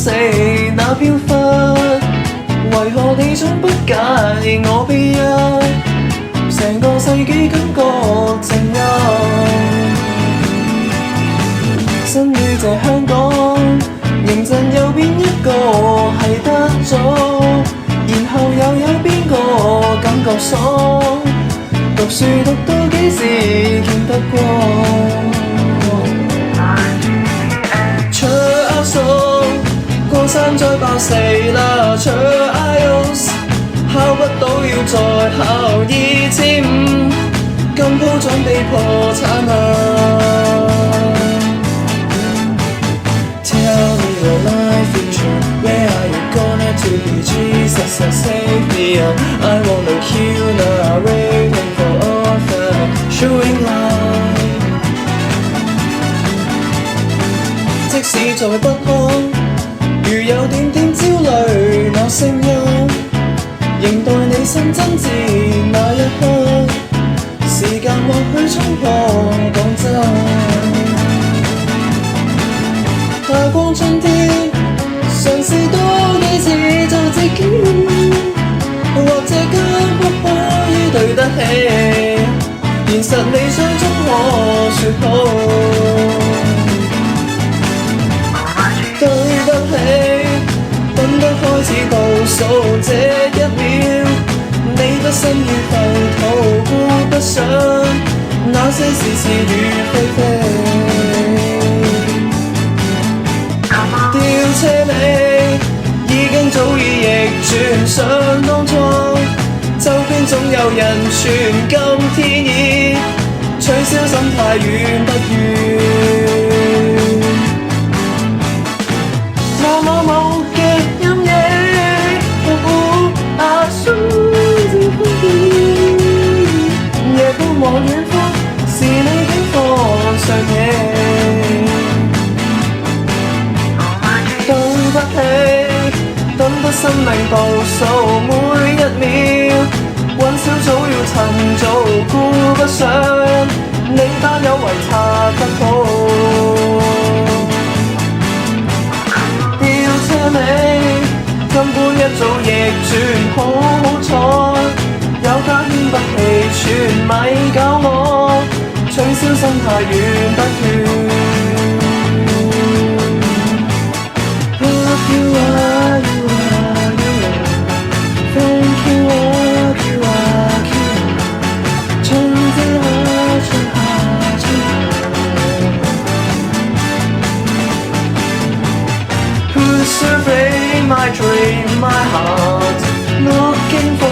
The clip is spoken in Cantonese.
死那飄忽，為何你總不介意我悲泣？成個世紀感覺靜幽，身於這香港，認真又邊一個係得咗？然後又有邊個感覺爽？讀書讀到幾時見得光？出歐數，過山再爆死啦！出 IELTS 考不到要再考2500，今鋪準備破產啦！Tell me your life future, where are you gonna to be? Jesus, save me, I wanna kill now, waiting for author, showing light。即使在不康，如有點點焦慮那聲音，仍待你伸真摯那一刻，時間或許衝破講真。夏光春天，嘗試多幾次做自己，或者間屋可以對得起，現實理想中可說好。對不起，等得開始倒數這一秒，你不身於浮屠，顧不上那些是是與非非。吊車尾已經早已逆轉上當初，周邊總有人傳今天已取消心態遠不遠。某嘅陰影，數字空氣，夜觀望遠方，是你竟放上影。對不起，等得生命倒數每一秒，揾小組要趁早，顧不上你班友圍擦得好。根本一早逆轉，好好彩，有家牽不起喘，咪搞我取消心態遠不遠。Love you are, you are, you are, thank you are, you are, you are， 春天啊，春夏，春夏。Who's surveying my dream, my heart, looking for